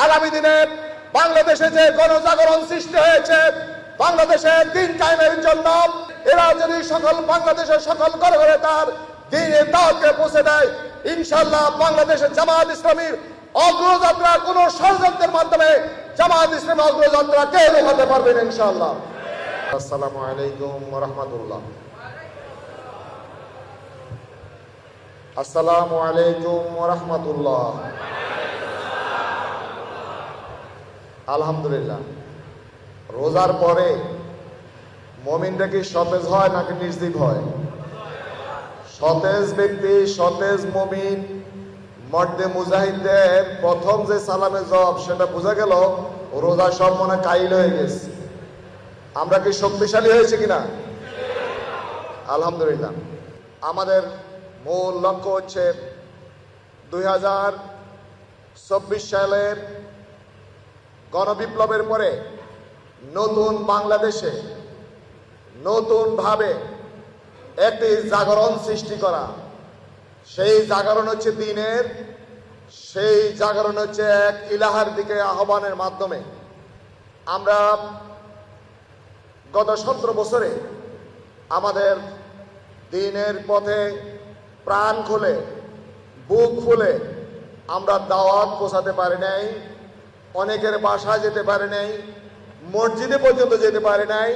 আগামী দিনে বাংলাদেশে যে গণজাগরণ সৃষ্টি হয়েছে বাংলাদেশের দিন কায়েমের জন্য, এরা যদি সকল বাংলাদেশের সকল ঘরে ঘরে তার দ্বীনের দাওয়াতকে পৌঁছে দেয়, ইনশাআল্লাহ বাংলাদেশের জামাত ইসলামীর অগ্রযাত্রা কোন ষড়যন্ত্রের মাধ্যমে জামাত ইসলামী অগ্রযাত্রা কেউ রোখাতে পারবেন ইনশাআল্লাহ। আসসালামু আলাইকুম ওয়া রাহমাতুল্লাহ। আসসালামু আলাইকুম ওয়া রাহমাতুল্লাহ। আলহামদুলিল্লাহ, রোজার পরে মুমিনরা কি সতেজ হয় নাকি নির্জীব হয়? সতেজ ব্যক্তি, সতেজ মুমিন, মর্দে মুজাহিদদের প্রথম যে সালামে জবাব সেটা বোঝা গেল রোজা সব মনে কাইল হয়ে গেছে। আমরা কি শক্তিশালী হয়েছে কিনা? আলহামদুলিল্লাহ। আমাদের মূল লক্ষ্য হচ্ছে 2024 সালের গণবিপ্লবের পরে নতুন বাংলাদেশে নতুনভাবে একটি জাগরণ সৃষ্টি করা। সেই জাগরণ হচ্ছে দ্বীনের, সেই জাগরণ হচ্ছে এক ইলাহার দিকে আহ্বানের মাধ্যমে। আমরা গত 17 বছরে আমাদের দ্বীনের পথে প্রাণ খুলে বুক ফুলে আমরা দাওয়াত পৌঁছাতে পারি নাই, অনেকের বাসায় যেতে পারি নাই, মসজিদে পর্যন্ত যেতে পারি নাই,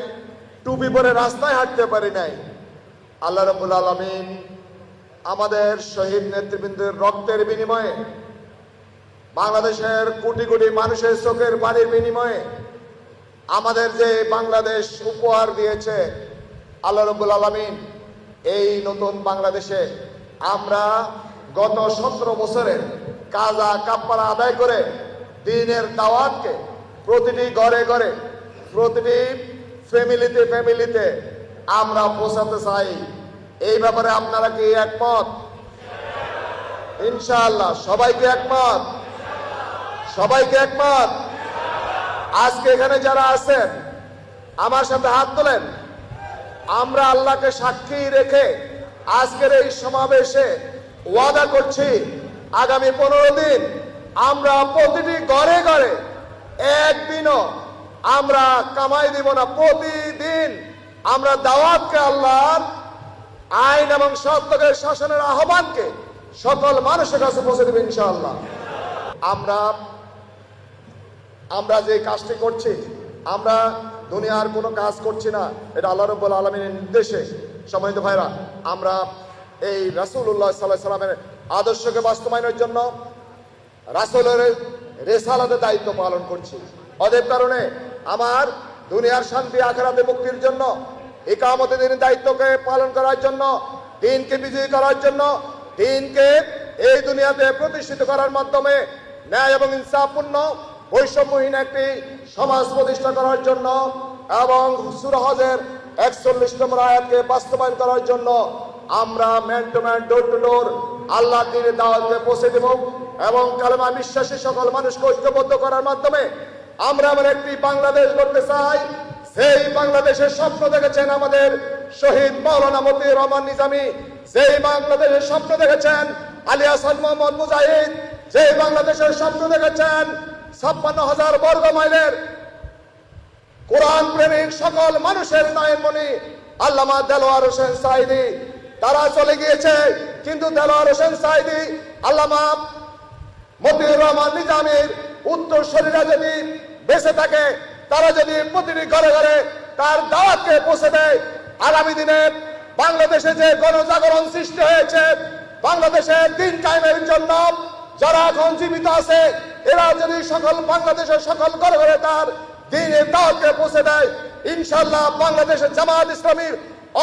টুপি পরে রাস্তায় হাঁটতে পারি নাই। আল্লাহ রাব্বুল আলামিন আমাদের শহীদ নেতৃবৃন্দের রক্তের বিনিময়ে, বাংলাদেশের কোটি কোটি মানুষের চোখের পানির বিনিময়ে আমাদের যে বাংলাদেশ উপহার দিয়েছে আল্লাহ রাব্বুল আলামিন, এই নতুন বাংলাদেশে আমরা গত 17 বছরের কাজা কাফারা আদায় করে দ্বীনের দাওয়াতকে প্রতিটি ঘরে ঘরে, প্রতিটি ফ্যামিলিতে ফ্যামিলিতে আমরা পৌঁছাতে চাই। এই ব্যাপারে আপনারা কি একমত? ইনশাআল্লাহ সবাইকে একমত, সবাইকে একমত। আজকে এখানে যারা আছেন আমার সাথে হাত তোলেন। আমরা আল্লাহকে সাক্ষী রেখে আজকের এই সমাবেশে ওয়াদা করছি আগামী 15 দিন আমরা প্রতিটি ঘরে ঘরে একদিনও আমরা কামাই দিব না। প্রতিদিন আমরা দাওয়াতকে, আল্লাহর আইন এবং সত্যকে শাসনের আহ্বানকে সকল মানুষের কাছে পৌঁছে দেব ইনশাআল্লাহ। আমরা যে কাজটি করছি, আমরা দুনিয়ার কোনো কাজ করছি না, এটা আল্লাহ রাব্বুল আলামিনের নির্দেশে। সম্মানিত ভাইরা, আমরা এই রাসূলুল্লাহ সাল্লাল্লাহু আলাইহি সাল্লামের আদর্শকে বাস্তবায়নের জন্য রাসূলের রিসালাতের দায়িত্ব পালন করছি। অতএব কারণে আমার দুনিয়ার শান্তি আখিরাতে মুক্তির জন্য, ইকামতে দ্বীনের দায়িত্বকে পালন করার জন্য, দ্বীনকে বিজয়ী করার জন্য, দ্বীনকে এই দুনিয়াতে প্রতিষ্ঠিত করার মাধ্যমে ন্যায় এবং ইনসাফপূর্ণ বৈষম্যহীন একটি সমাজ প্রতিষ্ঠা করার জন্য এবং সূরা হজের 41 নম্বর আয়াতকে বাস্তবায়ন করার জন্য আমরা man to man, door to door আল্লাহর দ্বীনের দাওয়াতকে পৌঁছে দেব এবং কালেমা বিশ্বাসী সকল মানুষকে ঐক্যবদ্ধ করার মাধ্যমে আমরা এমন একটি বাংলাদেশ গড়তে চাই। সেই বাংলাদেশের স্বপ্ন দেখেছেন আমাদের শহীদ মাওলানা মতিউর রহমান নিজামী, সেই বাংলাদেশের স্বপ্ন দেখেছেন আলী হাসান মোহাম্মদ মুজাহিদ, সেই বাংলাদেশের স্বপ্ন দেখেছেন 56,000 বর্গ মাইলের কোরআন প্রেমিক সকল মানুষের নয়নমণি আল্লামা দেলোয়ার হোসেন সাঈদী। তারা চলে গিয়েছে, কিন্তু দেলোয়ার হোসেন সাঈদী, আল্লামা মতিউর রহমান নিজামীর উত্তরসূরিরা যদি বেঁচে থাকে, তারা যদি প্রতিটি ঘরে ঘরে তার দাওয়াতকে পৌঁছে দেয়, আগামী দিনে বাংলাদেশে যে গণজাগরণ সৃষ্টি হয়েছে বাংলাদেশের দিন কায়েমের জন্য, যারা এখন জীবিত আছে এরা যদি সকল বাংলাদেশের সকল ঘরে ঘরে তার দ্বীনের দাওয়াতকে পৌঁছে দেয়, ইনশাআল্লাহ বাংলাদেশের জামাত ইসলামীর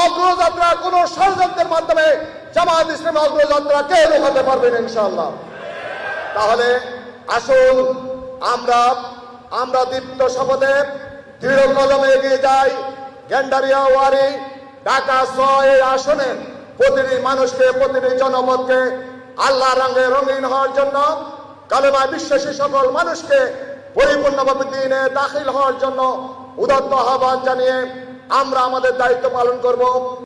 অগ্রযাত্রা কোন ষড়যন্ত্রের মাধ্যমে জামাত ইসলামী অগ্রযাত্রা কেউ রোখাতে পারবেন ইনশাআল্লাহ। তাহলে আসুন আমরা দীপ্ত শপথে দৃঢ় কদমে এগিয়ে যাই। গেন্ডারিয়া ওয়ারি ঢাকা 6 আসনের প্রতিটি মানুষকে, প্রতিটি জনপদকে আল্লাহ রঙে রঙিন হওয়ার জন্য, কালেমা বিশ্বাসী সকল মানুষকে পরিপূর্ণভাবে দ্বীনে দাখিল হওয়ার জন্য উদাত্ত আহ্বান জানিয়ে আমরা আমাদের দায়িত্ব পালন করব।